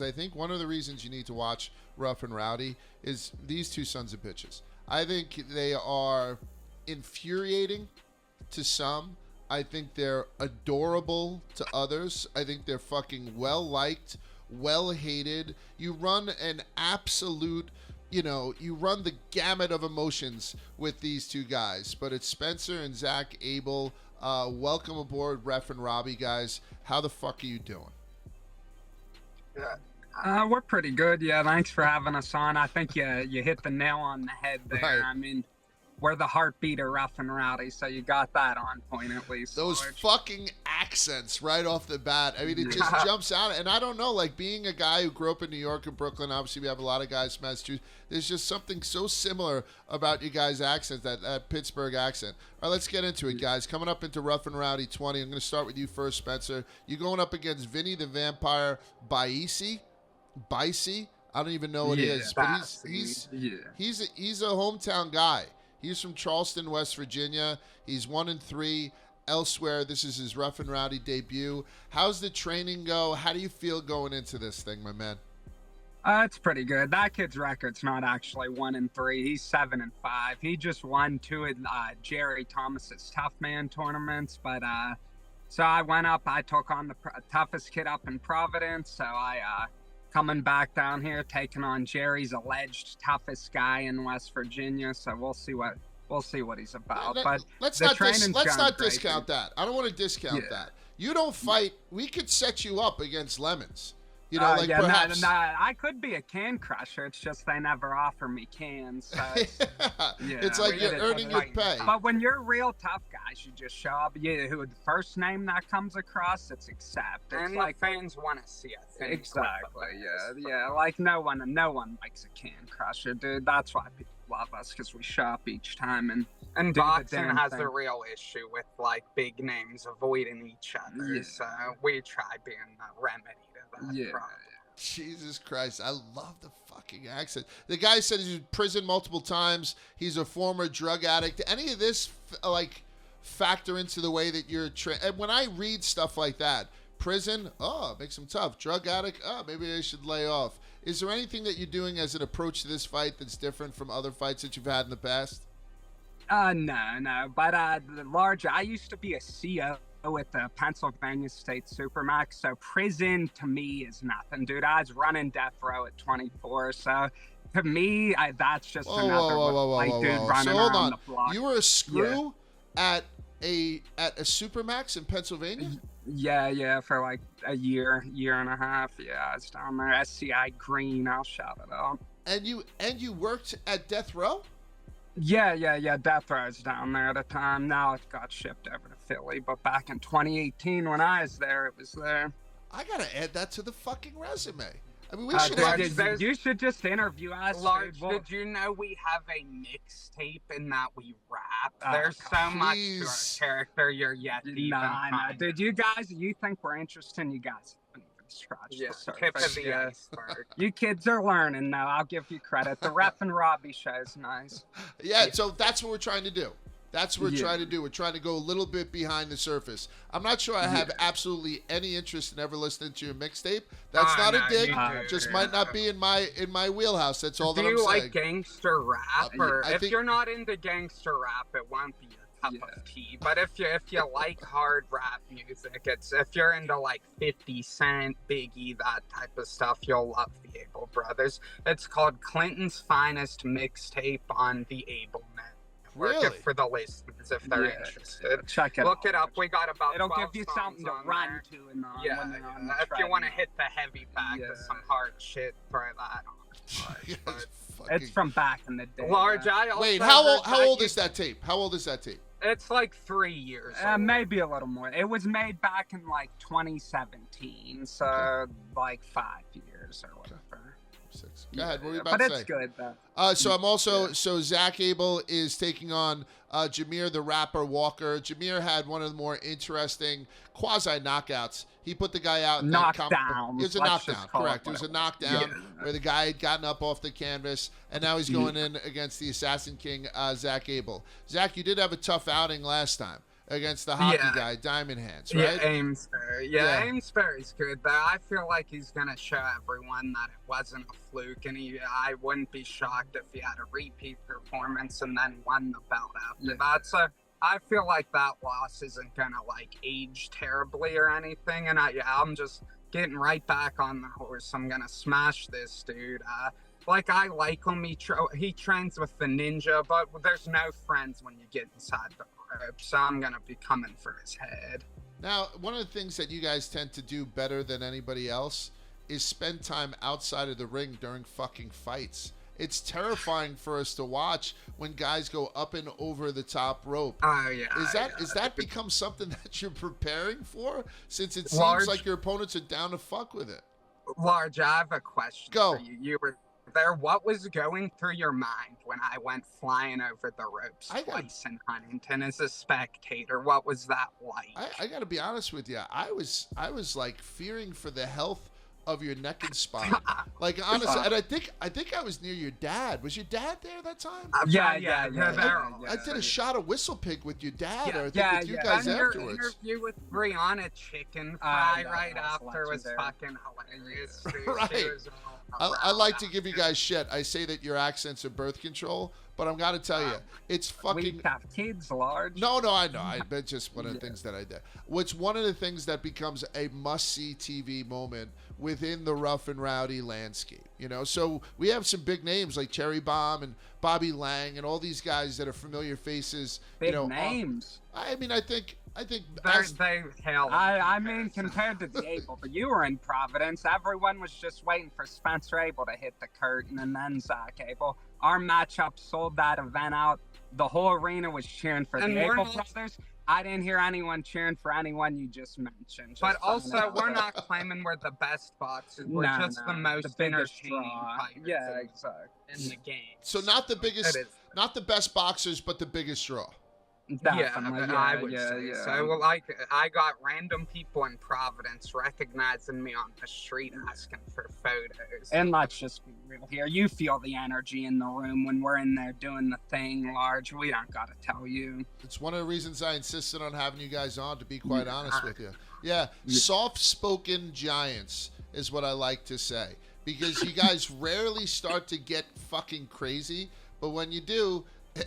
I think one of the reasons you need to watch Rough and Rowdy is these two sons of bitches. I think they are infuriating to some. I think they're adorable to others. I think they're fucking well liked, well hated. You run an absolute, you run the gamut of emotions with these two guys. But it's Spencer and Zach Abel. Welcome aboard, Rough N Rowdy, guys. How the fuck are you doing? We're pretty good. Yeah, thanks for having us on. I think you hit the nail on the head there. Right. I mean, we're the heartbeat of Rough and Rowdy, so you got that on point at least. Those George. fucking accents right off the bat. I mean, it just jumps out. And I don't know, like being a guy who grew up in New York and Brooklyn, obviously we have a lot of guys from Massachusetts. There's just something so similar about you guys' accent, that Pittsburgh accent. All right, let's get into it, guys. Coming up into Rough and Rowdy 20, I'm going to start with you first, Spencer. You're going up against Vinny the Vampire Bicey. I don't even know what it is, but he's a hometown guy. He's from Charleston, West Virginia. He's 1-3 elsewhere. This is his Rough and Rowdy debut. How's the training go? How do you feel going into this thing, my man? It's pretty good. That kid's record's not actually 1-3. He's 7-5. He just won 2 of Jerry Thomas's Tough Man tournaments. But so I went up. I took on the toughest kid up in Providence. So I coming back down here, taking on Jerry's alleged toughest guy in West Virginia. So we'll see what he's about. But let's not discount that. I don't want to discount that. You don't fight. We could set you up against Lemons. Perhaps. I could be a can crusher. It's just they never offer me cans. So it's like you're earning your pay. But when you're real tough guys, you just show up. Who the first name that comes across, it's accept. And like fans want to see us. Exactly. Yeah. Like no one likes a can crusher, dude. That's why people love us, because we show up each time and boxing has the real issue with like big names avoiding each other. Yeah. So we try being the remedy. Jesus Christ, I love the fucking accent. The guy said he's in prison multiple times. He's a former drug addict. Any of this factor into the way that you're and when I read stuff like that, prison, makes him tough. Drug addict, maybe I should lay off. Is there anything that you're doing as an approach to this fight that's different from other fights that you've had in the past? No. But I used to be a CO with the Pennsylvania State Supermax, so prison to me is nothing, dude. I was running death row at 24, so to me, that's just another dude running around the block. You were a screw at a Supermax in Pennsylvania? Yeah, for like a year and a half. Yeah, I was down there. SCI Green, I'll shout it out. And you worked at death row? Yeah. Death Row's down there at the time. Now it got shipped over to Philly. But back in 2018, when I was there, it was there. I gotta add that to the fucking resume. I mean, you should just interview us. Large, did you know we have a mixtape in that we rap? There's so much to our character you're yet to even find. Dude, you think we're interesting? You guys haven't even scratched the surface. Tip of the iceberg. You kids are learning now. I'll give you credit. The Rough and Rowdy show is nice. Yeah, so that's what we're trying to do. That's what we're trying to do. We're trying to go a little bit behind the surface. I'm not sure I have absolutely any interest in ever listening to your mixtape. That's not a dig. Just might not be in my wheelhouse. That's all that I'm saying. Do you like gangster rap? Or if you're not into gangster rap, it won't be your cup of tea. But if you like hard rap music, if you're into like 50 Cent, Biggie, that type of stuff, you'll love the Abel Brothers. It's called Clinton's Finest Mixtape on the Abel Net. Really? For the listeners, if they're interested, check it. Look it up. We got about. It'll give you something to run to. If you want to hit the heavy bag with some hard shit, throw that on. It's from back in the day. Large. Wait, how old is that tape? How old is that tape? It's like 3 years old. Maybe a little more. It was made back in like 2017, so like 5 years or whatever. 6. Go ahead. What were you about to say? But it's good though. So I'm also so Zach Abel is taking on Jameer the Rapper Walker. Jameer had one of the more interesting quasi knockouts. He put the guy out. Knockdown. It was a knockdown, correct. It was a knockdown where the guy had gotten up off the canvas, and now he's going in against the Assassin King, Zach Abel. Zach, you did have a tough outing last time. against the hockey guy, Diamond Hands, right? Yeah, Amesbury. Yeah, Amesbury's good, but I feel like he's gonna show everyone that it wasn't a fluke, and I wouldn't be shocked if he had a repeat performance and then won the belt after that. So I feel like that loss isn't gonna like age terribly or anything, and I'm just getting right back on the horse. I'm gonna smash this dude. Like, I like him. He trains with the ninja, but there's no friends when you get inside the ropes, so I'm going to be coming for his head. Now, one of the things that you guys tend to do better than anybody else is spend time outside of the ring during fucking fights. It's terrifying for us to watch when guys go up and over the top rope. Oh, yeah. Is that become something that you're preparing for? Since it seems like your opponents are down to fuck with it. Large, I have a question for you. You were there. What was going through your mind when I went flying over the ropes twice in Huntington as a spectator? What was that like? I got to be honest with you. I was like fearing for the health of your neck and spine. Like, honestly, and I think I was near your dad. Was your dad there that time? Yeah. I did a shot of Whistle Pig with your dad, or I think with you guys afterwards. Your interview with Brianna Chicken Fry right after was fucking hilarious. Right. I like to give you guys shit. I say that your accents are birth control, but I'm gotta tell you, it's fucking. We have kids, Large. No, I know. That's just one of the things that I did. What's one of the things that becomes a must-see TV moment within the Rough and Rowdy landscape, So we have some big names like Cherry Bomb and Bobby Lang and all these guys that are familiar faces. Big names. I mean, I think. I mean, compared to the Abel, but you were in Providence. Everyone was just waiting for Spencer Abel to hit the curtain, and then Zach Abel. Our matchup sold that event out. The whole arena was cheering for the Abel brothers. I didn't hear anyone cheering for anyone you just mentioned. But also, we're not claiming we're the best boxers. We're just the most entertaining fighters in the game. So not the biggest, not the best boxers, but the biggest draw. I would say so. Well, I got random people in Providence recognizing me on the street asking for photos. And let's just be real here. You feel the energy in the room when we're in there doing the thing, Large. We don't got to tell you. It's one of the reasons I insisted on having you guys on, to be quite honest with you. Soft-spoken giants is what I like to say. Because you guys rarely start to get fucking crazy, but when you do,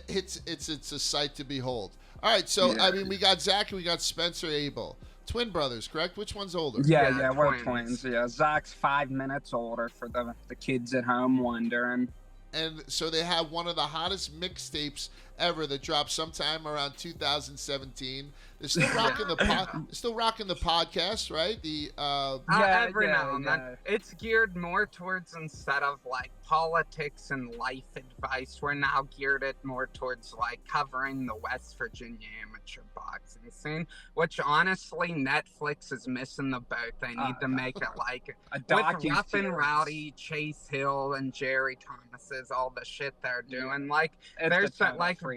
it's a sight to behold. All right, so I mean, we got Zach and we got Spencer Abel, twin brothers, correct? Which one's older? Yeah, we're twins. Yeah, Zach's 5 minutes older for the kids at home wondering. And so they have one of the hottest mixtapes ever that dropped sometime around 2017. They're still rocking the podcast, right? Every now and then. It's geared more towards, instead of like politics and life advice, we're now geared it more towards like covering the West Virginia amateur boxing scene, which honestly Netflix is missing the boat. They need to make it like with Rough N Rowdy, Chase Hill, and Jerry Thomas's, all the shit they're doing. Like there's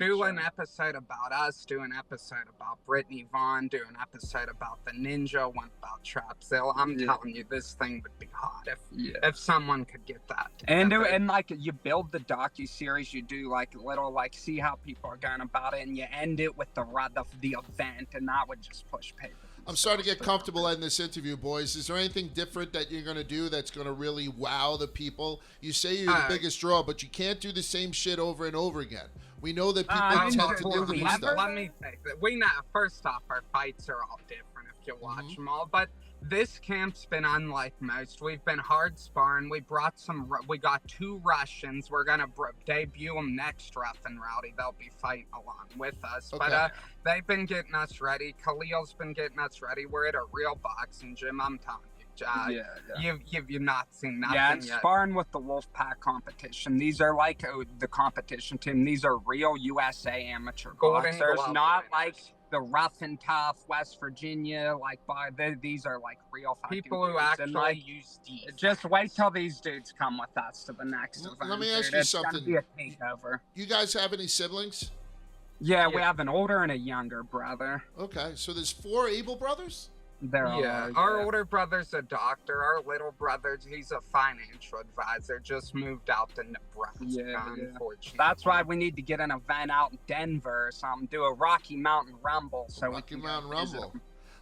do an episode about us, do an episode about Brittany Vaughn, do an episode about the Ninja, one about Trapzilla. I'm telling you, this thing would be hot if someone could get that together. And like you build the docu-series, you do like little see how people are going about it, and you end it with the event, and that would just push people. I'm starting to get comfortable in this interview, boys. Is there anything different that you're going to do that's going to really wow the people? You say you're the biggest draw, but you can't do the same shit over and over again. We know that people tend to do new stuff. Let me say that. We know, first off, our fights are all different if you watch them all, but this camp's been unlike most. We've been hard sparring. We got 2 Russians. We're going to debut them next Rough N Rowdy. They'll be fighting along with us. Okay. But they've been getting us ready. Khalil's been getting us ready. We're at a real boxing gym. I'm telling you. You've not seen nothing yet. It's sparring with the Wolfpack competition. These are like the competition team. These are real USA amateur boxers, not like the rough and tough West Virginia. These are like real people who actually use these. Just wait till these dudes come with us to the next event. Let me ask you something. It's gonna be a takeover. You guys have any siblings? Yeah, we have an older and a younger brother. Okay, so there's 4 Abel brothers? Our older brother's a doctor. Our little brother, he's a financial advisor. Just moved out to Nebraska, unfortunately. That's why we need to get an event out in Denver or something. Do a Rocky Mountain Rumble. Rocky Mountain Rumble.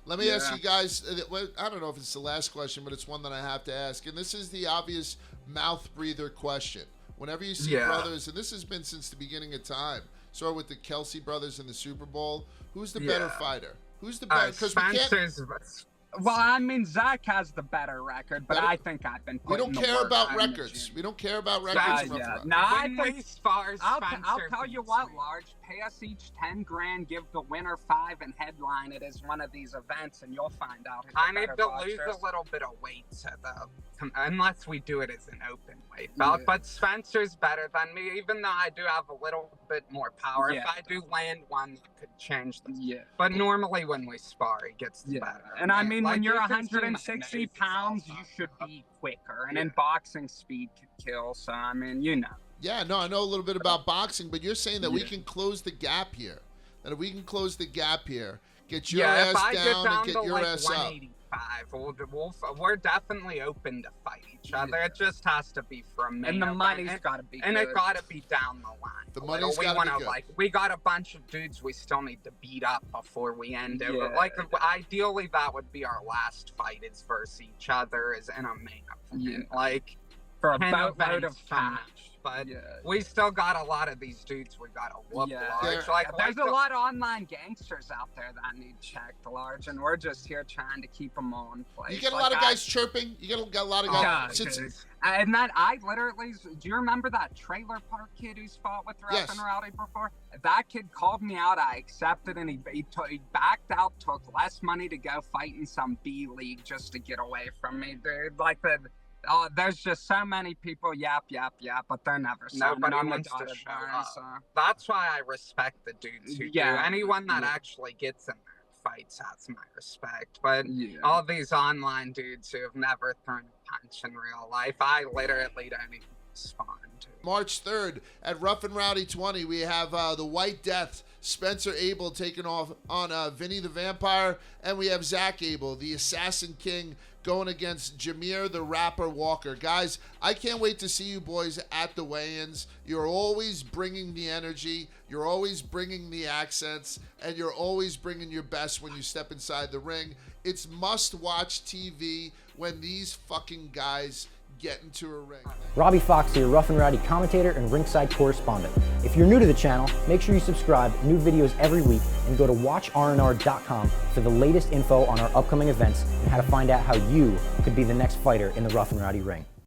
Let me ask you guys, I don't know if it's the last question, but it's one that I have to ask. And this is the obvious mouth breather question. Whenever you see brothers, and this has been since the beginning of time, start with the Kelsey Brothers in the Super Bowl, who's the better fighter? Who's the better? Because well, I mean, Zach has the better record, but I think I've been putting We don't care about records. We don't care about records. No, I think I'll tell you what, Large, pay us each 10 grand, give the winner 5, and headline it as one of these events, and you'll find out. I need to lose a little bit of weight, unless we do it as an open weight belt. But Spencer's better than me, even though I do have a little bit more power. If I do land one, it could change the But normally when we spar, it gets better. And I mean, when you're 160 pounds, you should be quicker. And in boxing, speed can kill. So, I mean, you know. Yeah, no, I know a little bit about boxing, but you're saying that we can close the gap here. That if we can close the gap here, get your ass down and get your ass up. We're definitely open to fight each other. It just has to be from me. And the money's got to be good. And it got to be down the line. The money's got to be good. We got a bunch of dudes we still need to beat up before we end it. Ideally, that would be our last fight is versus each other is in a main event. For a boatload of cash. But we still got a lot of these dudes we got to whoop Large. There's a lot of online gangsters out there that need checked, Large, and we're just here trying to keep them all in place. You get a lot of guys chirping. You get a lot of guys. And that I literally, do you remember that trailer park kid who's fought with Rough N Rowdy before? That kid called me out. I accepted, and he backed out, took less money to go fight in some B league just to get away from me, dude. There's just so many people yap, but they're never nobody wants to show up. That's why I respect the dudes who do. Anyone that actually gets in there fights has my respect. But all these online dudes who have never thrown a punch in real life, I literally don't even respond to. March 3rd at Rough N Rowdy 20, we have the White Death, Spencer Abel taking off on Vinny the Vampire, and we have Zach Abel, the Assassin King, going against Jameer the Rapper Walker. Guys, I can't wait to see you boys at the weigh-ins. You're always bringing the energy, you're always bringing the accents, and you're always bringing your best when you step inside the ring. It's must-watch TV when these fucking guys get into a ring. Robbie Fox here, Rough N Rowdy commentator and ringside correspondent. If you're new to the channel, make sure you subscribe, new videos every week, and go to watchrnr.com for the latest info on our upcoming events and how to find out how you could be the next fighter in the Rough N Rowdy ring.